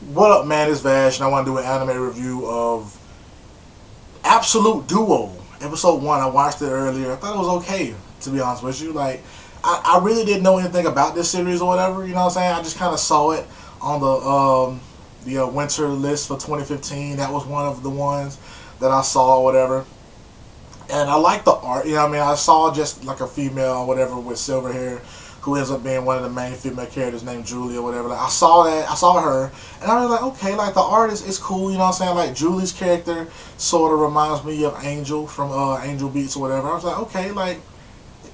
What up, man? It's Vash, and I want to do an anime review of Absolute Duo, episode 1. I watched it earlier. I thought it was okay, to be honest with you. Like, I really didn't know anything about this series or whatever, you know what I'm saying? I just kind of saw it on the winter list for 2015. That was one of the ones that I saw or whatever. And I like the art, you know what I mean? I saw just like a female or whatever with silver hair who ends up being one of the main female characters named Julie or whatever. Like, I saw that, I saw her, and I was like, okay, like the art is cool, you know what I'm saying? Like Julie's character sort of reminds me of Angel from Angel Beats or whatever. I was like, okay, like,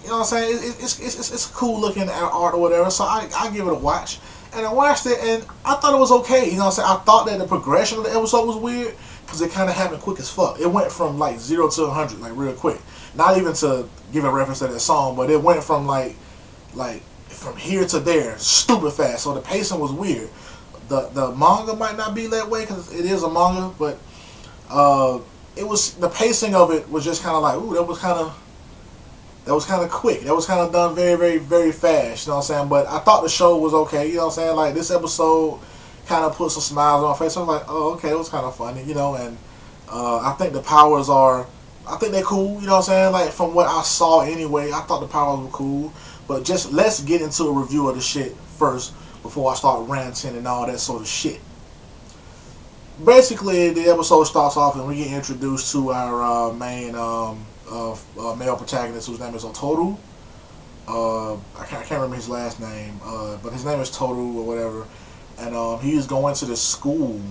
you know what I'm saying? It's cool looking art or whatever, so I give it a watch. And I watched it, and I thought it was okay, you know what I'm saying? I thought that the progression of the episode was weird, because it kind of happened quick as fuck. It went from like 0 to 100 like real quick. Not even to give a reference to that song, but it went from like from here to there stupid fast. So the pacing was weird. The manga might not be that way because it is a manga, but it was, the pacing of it was just kind of like, ooh, that was kind of quick. That was kind of done very, very, very fast. You know what I'm saying? But I thought the show was okay. You know what I'm saying? Like this episode kind of put some smiles on my face. I was like, oh, okay, it was kind of funny. You know, and I think the powers are, I think they're cool. You know what I'm saying? Like from what I saw anyway, I thought the powers were cool. But just let's get into a review of the shit first before I start ranting and all that sort of shit. Basically, the episode starts off and we get introduced to our main male protagonist, whose name is Tōru. I can't remember his last name, but his name is Tōru or whatever. And he's going to this school.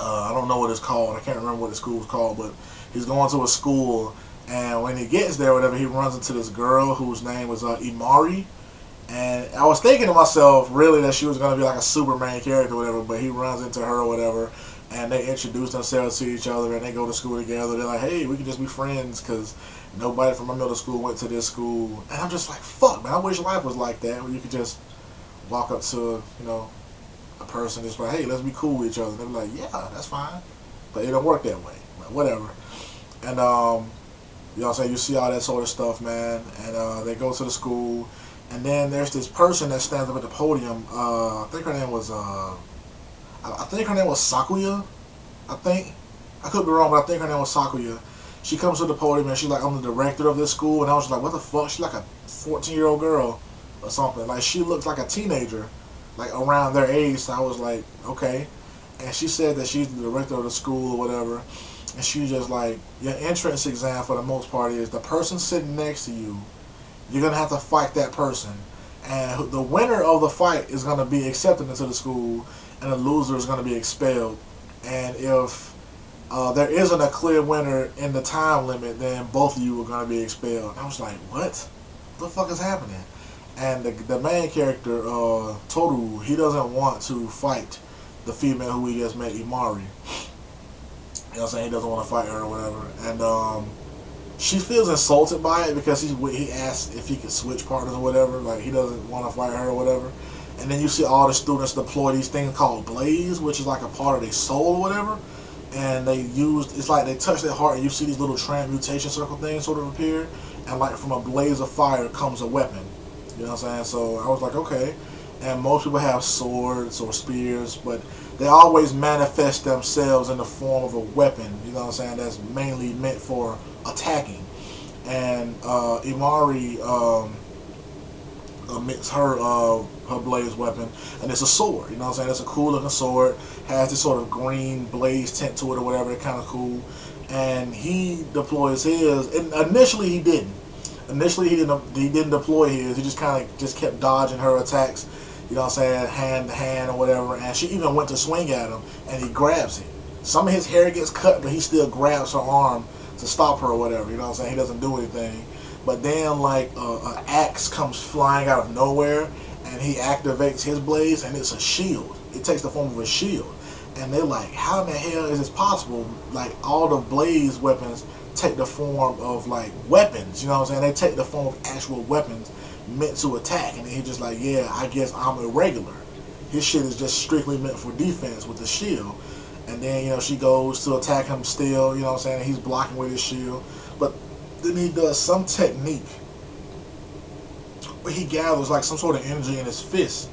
I don't know what it's called. I can't remember what the school is called, but he's going to a school. And when he gets there, whatever, he runs into this girl whose name was Imari. And I was thinking to myself, really, that she was going to be like a super main character or whatever, but he runs into her or whatever, and they introduce themselves to each other, and they go to school together. They're like, hey, we can just be friends, because nobody from my middle school went to this school. And I'm just like, fuck, man, I wish life was like that, where you could just walk up to, you know, a person, just like, hey, let's be cool with each other. And they're like, yeah, that's fine. But it don't work that way. But whatever. And, you know what I'm saying? You see all that sort of stuff, man. And they go to the school. And then there's this person that stands up at the podium. I think her name was Sakuya. I think. I could be wrong, but I think her name was Sakuya. She comes to the podium and she's like, I'm the director of this school. And I was just like, what the fuck? She's like a 14-year-old girl or something. Like, she looks like a teenager, like around their age. So I was like, okay. And she said that she's the director of the school or whatever. And she's just like, your entrance exam for the most part is the person sitting next to you, you're going to have to fight that person. And the winner of the fight is going to be accepted into the school, and the loser is going to be expelled. And if there isn't a clear winner in the time limit, then both of you are going to be expelled. And I was like, what the fuck is happening? And the main character, Tōru, he doesn't want to fight the female who we just met, Imari. You know what I'm saying? He doesn't want to fight her or whatever. And she feels insulted by it because he asked if he could switch partners or whatever. Like, he doesn't want to fight her or whatever. And then you see all the students deploy these things called blaze, which is like a part of their soul or whatever. And it's like they touch their heart and you see these little transmutation circle things sort of appear. And like from a blaze of fire comes a weapon. You know what I'm saying? So I was like, okay. And most people have swords or spears, but they always manifest themselves in the form of a weapon, you know what I'm saying, that's mainly meant for attacking. And Imari admits her blaze weapon, and it's a sword, you know what I'm saying, it's a cool looking sword, has this sort of green blaze tint to it or whatever, it's kind of cool. And he deploys his, and initially he didn't. Initially he didn't deploy his, he just kind of just kept dodging her attacks. You know what I'm saying, hand to hand or whatever, and she even went to swing at him, and he grabs it. Some of his hair gets cut, but he still grabs her arm to stop her or whatever, you know what I'm saying, he doesn't do anything. But then, like, an axe comes flying out of nowhere, and he activates his blaze, and it's a shield. It takes the form of a shield. And they're like, how in the hell is this possible? Like, all the blaze weapons take the form of, like, weapons, you know what I'm saying, they take the form of actual weapons meant to attack. And then he's just like, yeah, I guess I'm irregular. His shit is just strictly meant for defense with the shield. And then, you know, she goes to attack him still, you know what I'm saying, he's blocking with his shield. But then he does some technique where he gathers like some sort of energy in his fist,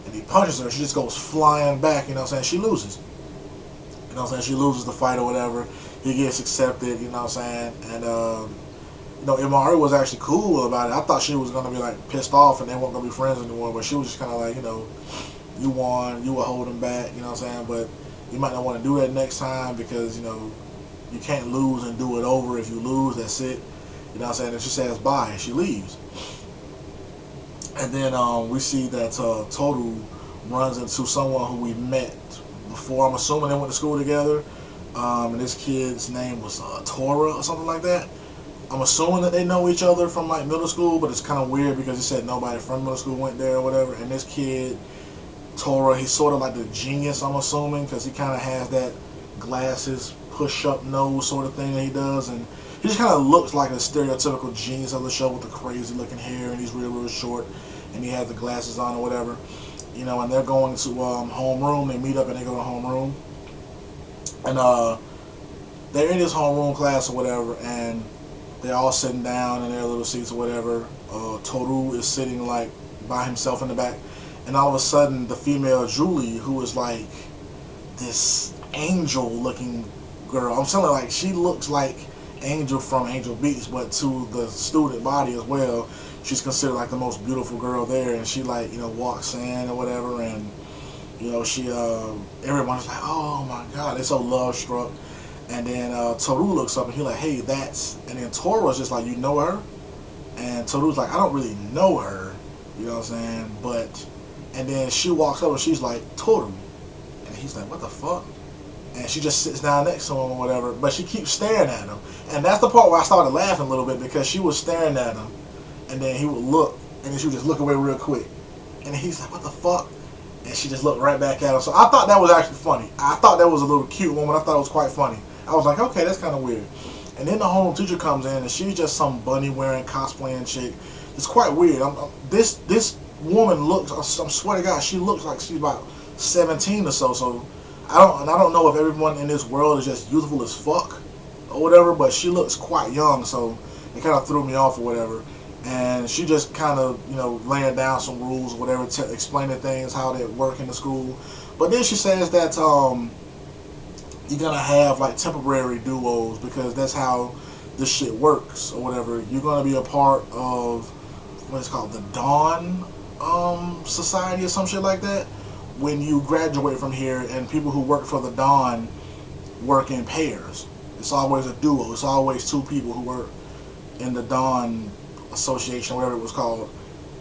and he punches her. She just goes flying back. You know what I'm saying? She loses. You know what I'm saying? She loses the fight or whatever. He gets accepted. You know what I'm saying? And you know, Imari was actually cool about it. I thought she was gonna be like pissed off and they weren't gonna be friends anymore. But she was just kind of like, you know, you won. You were holding back. You know what I'm saying? But you might not want to do that next time because you know you can't lose and do it over. If you lose, that's it. You know what I'm saying? And she says bye and she leaves. And then we see that Tōru runs into someone who we met before. I'm assuming they went to school together. And this kid's name was Tora or something like that. I'm assuming that they know each other from like middle school, but it's kind of weird because he said nobody from middle school went there or whatever. And this kid, Tora, he's sort of like the genius, I'm assuming, because he kind of has that glasses, push-up nose sort of thing that he does. And he just kind of looks like a stereotypical genius of the show with the crazy-looking hair, and he's real short, and he has the glasses on or whatever. You know, and they're going to homeroom. They meet up and they go to homeroom. And they're in his homeroom class or whatever, and they're all sitting down in their little seats or whatever. Tōru is sitting like by himself in the back, and all of a sudden the female Julie, who is like this angel-looking girl, I'm saying like she looks like Angel from Angel Beats, but to the student body as well, she's considered like the most beautiful girl there. And she like, you know, walks in or whatever, and you know, she everyone's like, oh my god, they're so love struck. And then Tōru looks up and he's like, hey, that's, and then Toru's just like, you know her? And Toru's like, I don't really know her, you know what I'm saying? But, and then she walks over and she's like, Tōru. And he's like, what the fuck? And she just sits down next to him or whatever, but she keeps staring at him. And that's the part where I started laughing a little bit, because she was staring at him, and then he would look, and then she would just look away real quick. And he's like, what the fuck? And she just looked right back at him. So I thought that was actually funny. I thought that was a little cute moment. I thought it was quite funny. I was like, okay, that's kind of weird. And then the home teacher comes in, and she's just some bunny wearing cosplaying chick. It's quite weird. This woman looks, I swear to God, she looks like she's about 17 or so. So I don't know if everyone in this world is just youthful as fuck or whatever, but she looks quite young, so it kind of threw me off or whatever. And she just kind of, you know, laying down some rules or whatever, explaining things, how they work in the school. But then she says that you're going to have like temporary duos, because that's how this shit works or whatever. You're going to be a part of what is called the Dawn Society or some shit like that when you graduate from here, and people who work for the Dawn work in pairs. It's always a duo. It's always two people who work in the Dawn Association, whatever it was called.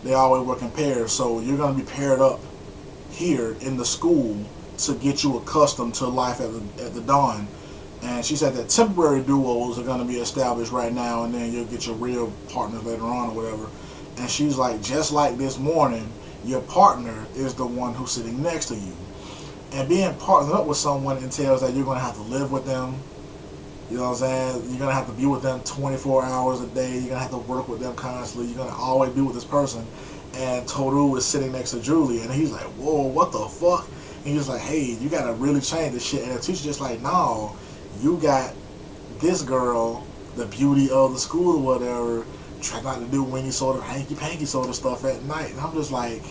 They always work in pairs. So you're going to be paired up here in the school to get you accustomed to life at the Dawn. And she said that temporary duos are going to be established right now, and then you'll get your real partners later on or whatever. And she's like, just like this morning, your partner is the one who's sitting next to you. And being partnered up with someone entails that you're going to have to live with them. You know what I'm saying? You're going to have to be with them 24 hours a day. You're going to have to work with them constantly. You're going to always be with this person. And Tōru is sitting next to Julie, and he's like, whoa, what the fuck? And he's like, hey, you got to really change this shit. And the teacher's just like, no, you got this girl, the beauty of the school or whatever, trying not to do any sort of hanky-panky sort of stuff at night. And I'm just like,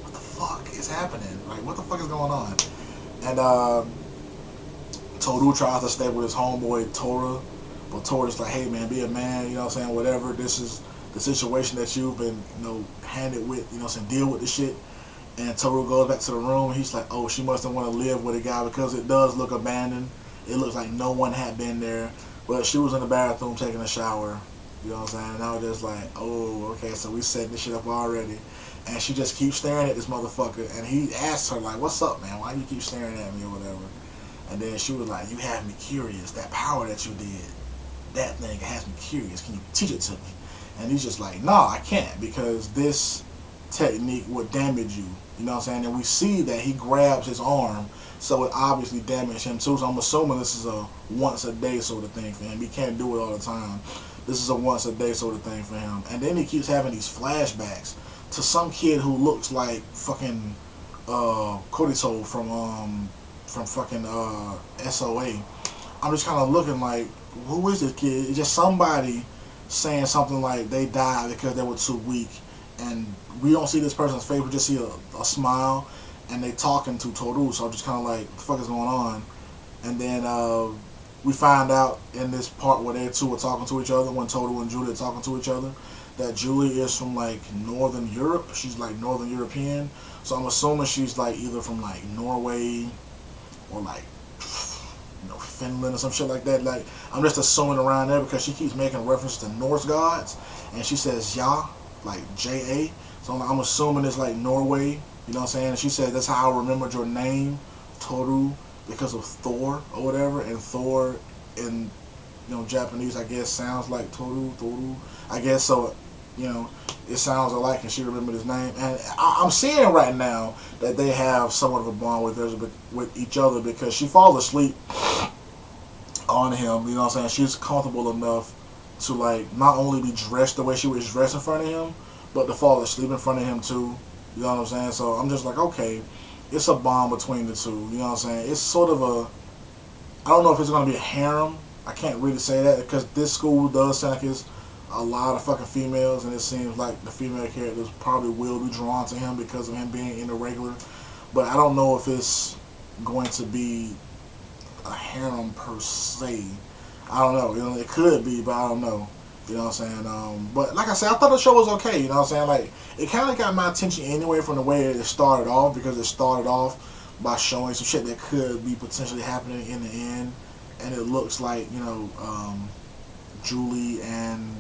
what the fuck is happening? Like, what the fuck is going on? And Tōru tries to stay with his homeboy Tora, but Tora's like, hey man, be a man, you know what I'm saying, whatever, this is the situation that you've been, you know, handed with, you know what I'm saying, deal with this shit. And Tōru goes back to the room, and he's like, oh, she must have want to live with a guy, because it does look abandoned. It looks like no one had been there, but she was in the bathroom taking a shower, you know what I'm saying, and I was just like, oh, okay, so we setting this shit up already. And she just keeps staring at this motherfucker, and he asks her, like, what's up, man, why do you keep staring at me or whatever? And then she was like, you have me curious. That power that you did, that thing has me curious. Can you teach it to me? And he's just like, no, I can't, because this technique would damage you. You know what I'm saying? And we see that he grabs his arm, so it obviously damaged him too. So I'm assuming this is a once a day sort of thing for him. He can't do it all the time. This is a once a day sort of thing for him. And then he keeps having these flashbacks to some kid who looks like fucking Korito from fucking SOA. I'm just kind of looking like, who is this kid? It's just somebody saying something like they died because they were too weak, and we don't see this person's face. We just see a smile, and they talking to Tōru. So I'm just kind of like, what the fuck is going on? And then we find out in this part where they two are talking to each other, when Tōru and Julie are talking to each other, that Julie is from like Northern Europe. She's like Northern European. So I'm assuming she's like either from like Norway or like, you know, Finland or some shit like that. Like, I'm just assuming around there because she keeps making reference to Norse gods, and she says Ja, like J-A. So I'm assuming it's like Norway, you know what I'm saying? And she said, that's how I remembered your name, Tōru, because of Thor or whatever. And Thor in, you know, Japanese, I guess, sounds like Tōru, I guess. So, you know, it sounds alike, and she remembered his name. And I'm seeing right now that they have somewhat of a bond with each other, because she falls asleep on him, you know what I'm saying? She's comfortable enough to, like, not only be dressed the way she was dressed in front of him, but to fall asleep in front of him too, you know what I'm saying? So I'm just like, okay, it's a bond between the two, you know what I'm saying? It's sort of a, I don't know if it's going to be a harem. I can't really say that, because this school does sound like it's a lot of fucking females, and it seems like the female characters probably will be drawn to him because of him being irregular. But I don't know if it's going to be a harem per se. I don't know. You know, it could be, but I don't know. You know what I'm saying? But like I said, I thought the show was okay. You know what I'm saying? Like, it kind of got my attention anyway from the way it started off, because it started off by showing some shit that could be potentially happening in the end, and it looks like, you know, Julie and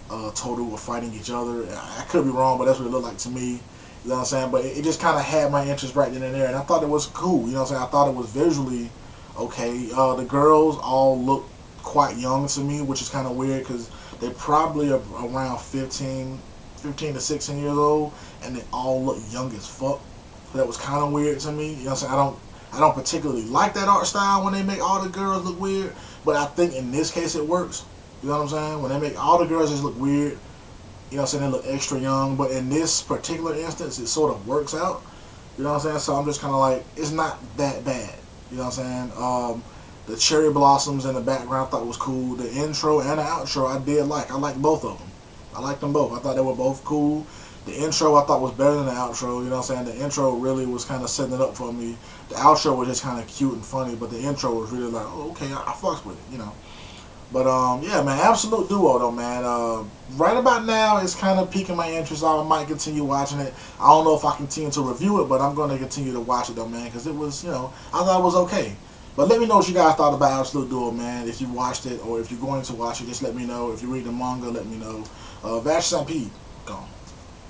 Tōru were fighting each other. I could be wrong, but that's what it looked like to me. You know what I'm saying? But it just kind of had my interest right then and there, and I thought it was cool. You know what I'm saying? I thought it was visually okay. The girls all look quite young to me, which is kind of weird, because they probably are around 15 to 16 years old, and they all look young as fuck. So that was kind of weird to me. You know what I'm saying? I don't particularly like that art style when they make all the girls look weird, but I think in this case it works. You know what I'm saying? When they make all the girls just look weird, you know what I'm saying, they look extra young. But in this particular instance, it sort of works out. You know what I'm saying? So I'm just kind of like, it's not that bad. You know what I'm saying? The cherry blossoms in the background I thought was cool. The intro and the outro I did like. I liked both of them. I liked them both. I thought they were both cool. The intro I thought was better than the outro. You know what I'm saying? The intro really was kind of setting it up for me. The outro was just kind of cute and funny, but the intro was really like, oh, okay, I fucks with it, you know. But, yeah, man, absolute duo, though, man. Right about now, it's kind of piquing my interest. I might continue watching it. I don't know if I continue to review it, but I'm going to continue to watch it, though, man, because it was, you know, I thought it was okay. But let me know what you guys thought about Absolute Duo, man. If you watched it, or if you're going to watch it, just let me know. If you read the manga, let me know. Vash Stampede, gone.